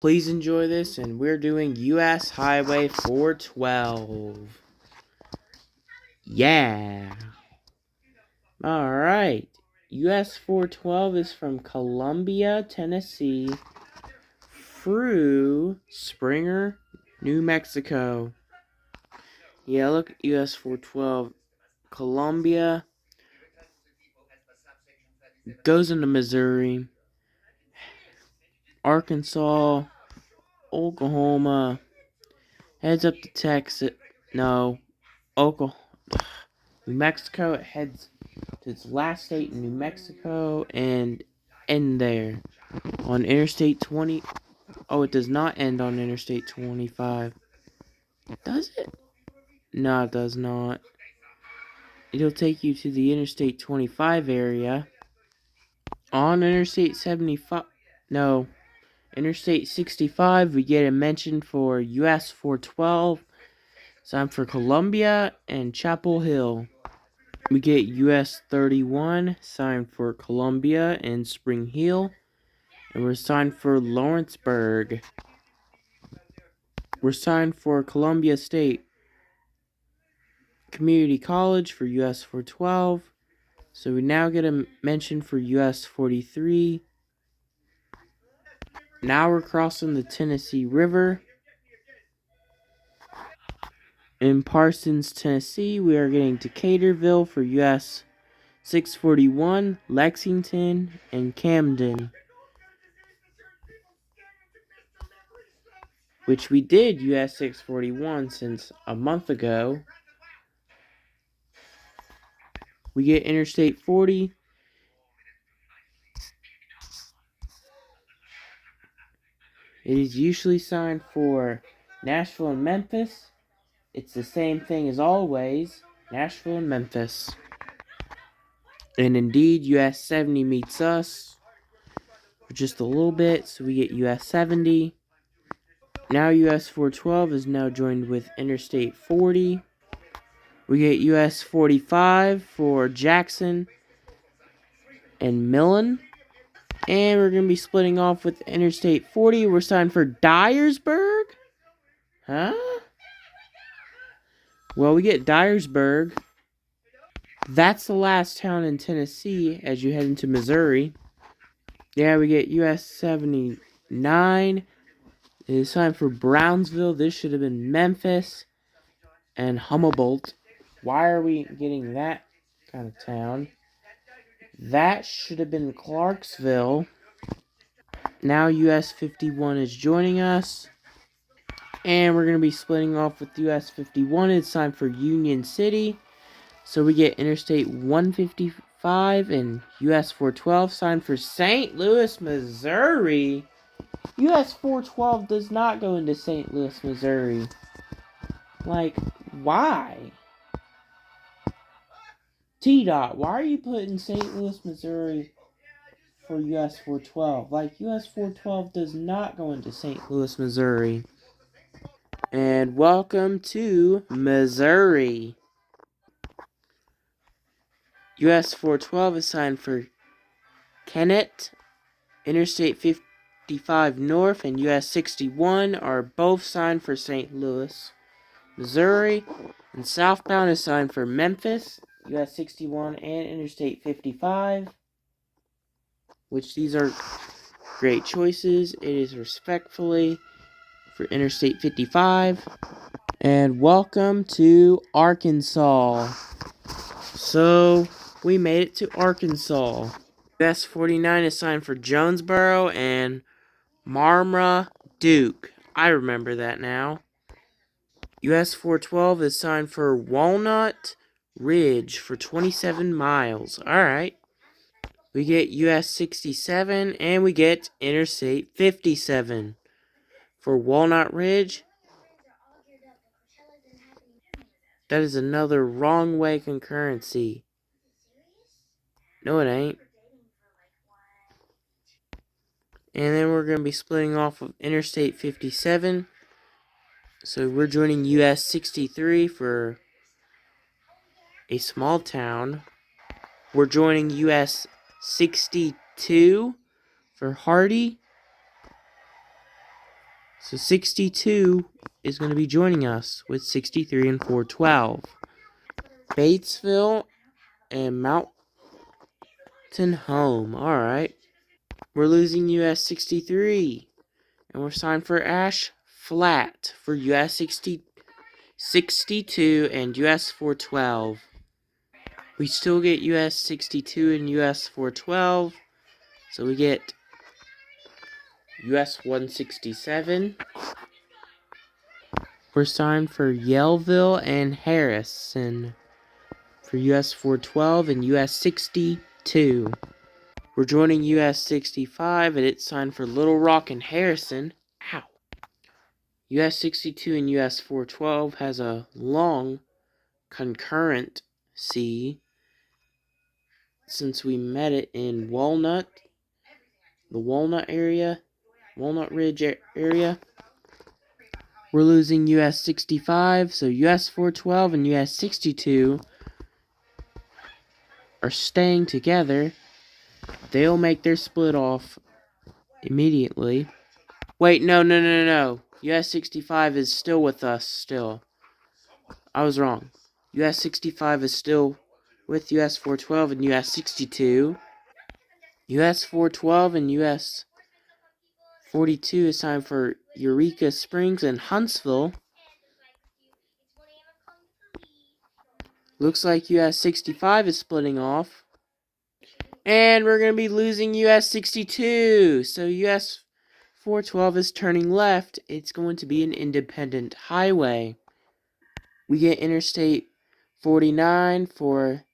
Please enjoy this, and we're doing US Highway 412. Yeah. Alright. US 412 is from Columbia, Tennessee through Springer, New Mexico. Yeah, look, US 412. Columbia goes into Missouri, Arkansas, Oklahoma, heads up to Texas. No, Oklahoma. New Mexico, it heads to its last state in New Mexico and end there on Interstate 20. Oh, it does not end on Interstate 25. Does it? No, it does not. It'll take you to the Interstate 25 area. On Interstate 75. No. Interstate 65, we get a mention for US 412. Sign for Columbia and Chapel Hill. We get US 31, signed for Columbia and Spring Hill. And we're signed for Lawrenceburg. We're signed for Columbia State Community College for US 412. So we now get a mention for US 43. Now we're crossing the Tennessee River. In Parsons, Tennessee, we are getting Decaturville for US 641, Lexington, and Camden, which we did US 641 since a month ago. We get Interstate 40. It is usually signed for Nashville and Memphis. It's the same thing as always, Nashville and Memphis. And indeed, US 70 meets us for just a little bit, so we get US 70. Now US 412 is now joined with Interstate 40. We get US 45 for Jackson and Millen. And we're going to be splitting off with Interstate 40. We're signed for Dyersburg. Huh? Well, we get Dyersburg. That's the last town in Tennessee as you head into Missouri. Yeah, we get US 79. It is signed for Brownsville. This should have been Memphis and Humboldt. Why are we getting that kind of town? That should have been Clarksville. Now US 51 is joining us. And we're going to be splitting off with US 51. It's signed for Union City. So we get Interstate 155 and US 412 signed for St. Louis, Missouri. US 412 does not go into St. Louis, Missouri. Like, why? T-Dot, why are you putting St. Louis, Missouri for US 412? Like, US 412 does not go into St. Louis, Missouri. And welcome to Missouri. US 412 is signed for Kennett. Interstate 55 North and US 61 are both signed for St. Louis, Missouri. And southbound is signed for Memphis, US 61 and Interstate 55. Which these are great choices. It is respectfully for Interstate 55. And welcome to Arkansas. So, we made it to Arkansas. US 49 is signed for Jonesboro and Marmaduke. I remember that now. US 412 is signed for Walnut Ridge for 27 miles. Alright. We get US 67 and we get Interstate 57 for Walnut Ridge. That is another wrong way concurrency. No, it ain't. And then we're going to be splitting off of Interstate 57. So we're joining US 63 for a small town. We're joining US 62 for Hardy. So 62 is going to be joining us with 63 and 412. Batesville and Mountain Home. Alright. We're losing US 63. And we're signed for Ash Flat for US 62 and US 412. We still get US 62 and US 412. So we get US 167. We're signed for Yellville and Harrison for US 412 and US 62. We're joining US 65 and it's signed for Little Rock and Harrison. Ow. US 62 and US 412 has a long concurrent C since we met it in the Walnut Ridge area. We're losing US 65, so US 412 and US 62 are staying together. They'll make their split off immediately. Wait, no. US 65 is still with us still. I was wrong. US 65 is still with US 412 and US 62. US 412 and US 42 is time for Eureka Springs and Huntsville. Looks like US 65 is splitting off. And we're going to be losing US 62. So US 412 is turning left. It's going to be an independent highway. We get Interstate 49 for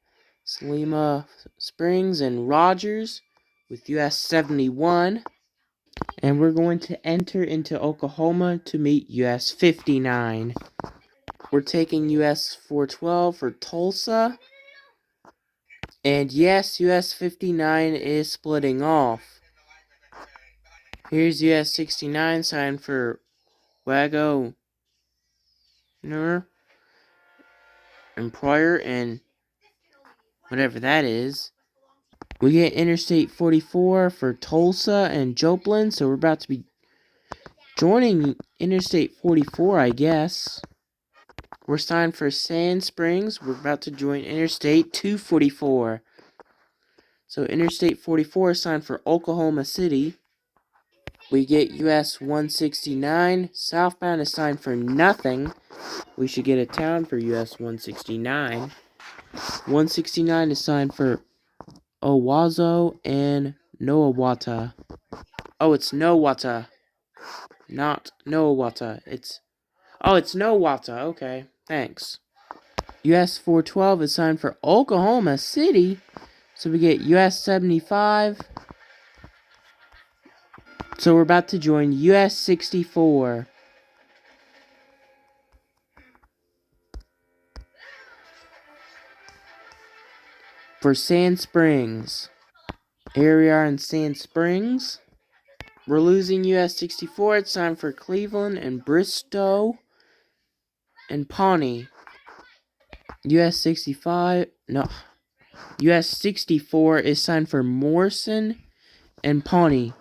Salima Springs and Rogers with US 71. And we're going to enter into Oklahoma to meet US 59. We're taking US 412 for Tulsa. And yes, US 59 is splitting off. Here's US 69 signed for Wagoner and Pryor and whatever that is. We get Interstate 44 for Tulsa and Joplin, so we're about to be joining Interstate 44, I guess. We're signed for Sand Springs. We're about to join Interstate 244. So Interstate 44 is signed for Oklahoma City. We get US 169. Southbound is signed for nothing. We should get a town for US 169. 169 is signed for Owasso and Nowata. Oh, it's Nowata. Not Nowata. It's Nowata. Okay, thanks. US 412 is signed for Oklahoma City. So we get US 75. So we're about to join US 64. For Sand Springs. Here we are in Sand Springs. We're losing US 64. It's time for Cleveland and Bristow and Pawnee. US 65. No. US 64 is signed for Morrison and Pawnee.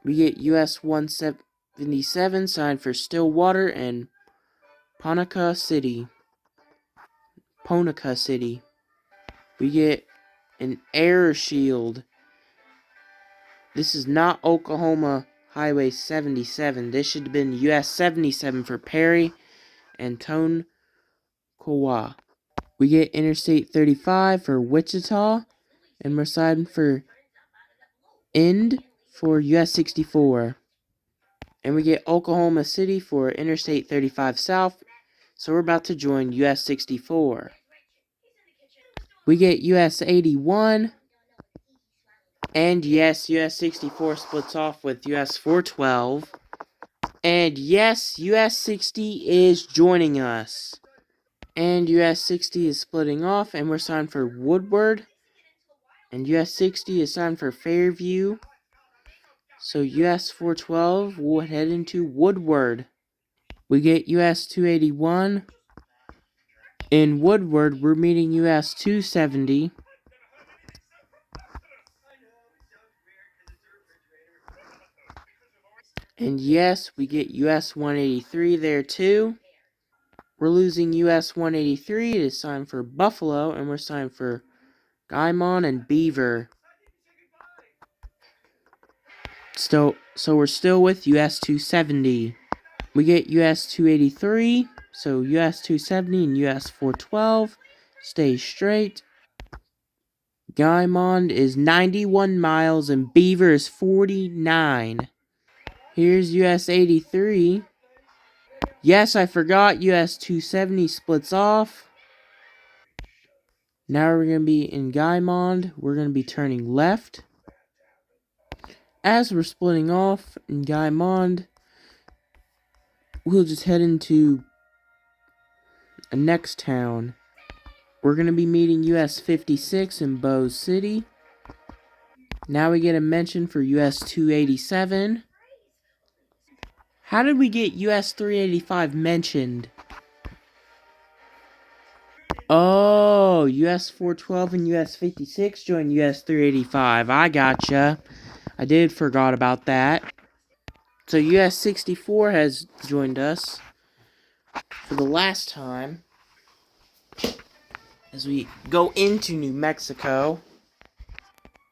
We get US 177 signed for Stillwater and Ponica City. We get an Air Shield. This is not Oklahoma Highway 77. This should have been US 77 for Perry and Tonkawa. We get Interstate 35 for Wichita, and we're signed for End for US 64. And we get Oklahoma City for Interstate 35 South, so we're about to join US 64. We get US 81. And yes, US 64 splits off with US 412. And yes, US 60 is joining us. And US 60 is splitting off, and we're signed for Woodward. And US 60 is signed for Fairview. So US 412 will head into Woodward. We get US 281. In Woodward, we're meeting US 270. And yes, we get US 183 there too. We're losing US 183. It is time for Buffalo, and we're time for Guymon and Beaver. So we're still with US 270. We get US 283, so US 270 and US 412. Stay straight. Guymon is 91 miles and Beaver is 49. Here's US 83. Yes, I forgot US 270 splits off. Now we're going to be in Guymon. We're going to be turning left. As we're splitting off in Guymon, we'll just head into a next town. We're going to be meeting US 56 in Bose City. Now we get a mention for US 287. How did we get US 385 mentioned? Oh, US 412 and US 56 joined US 385. I gotcha. I did forgot about that. So US 64 has joined us for the last time as we go into New Mexico.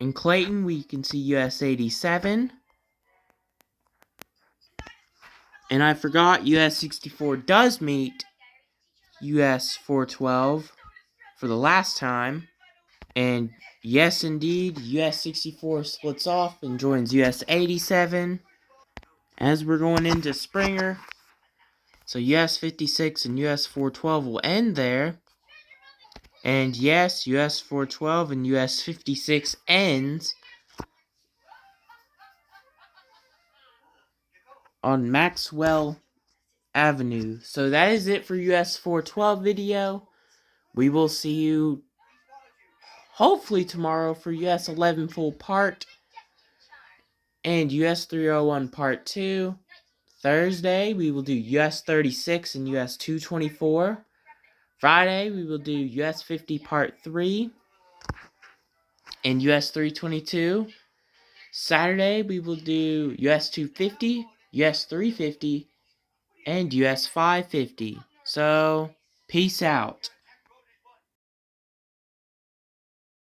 In Clayton, we can see US 87. And I forgot US 64 does meet US 412 for the last time. And yes, indeed, US 64 splits off and joins US 87 as we're going into Springer. So US 56 and US 412 will end there. And yes, US 412 and US 56 ends on Maxwell Avenue. So that is it for US 412 video. We will see you hopefully tomorrow for US 11 full part and US 301 part 2. Thursday we will do US 36 and US 224. Friday we will do US 50 part 3 and US 322. Saturday we will do US 250, US 350, and US 550. So, peace out.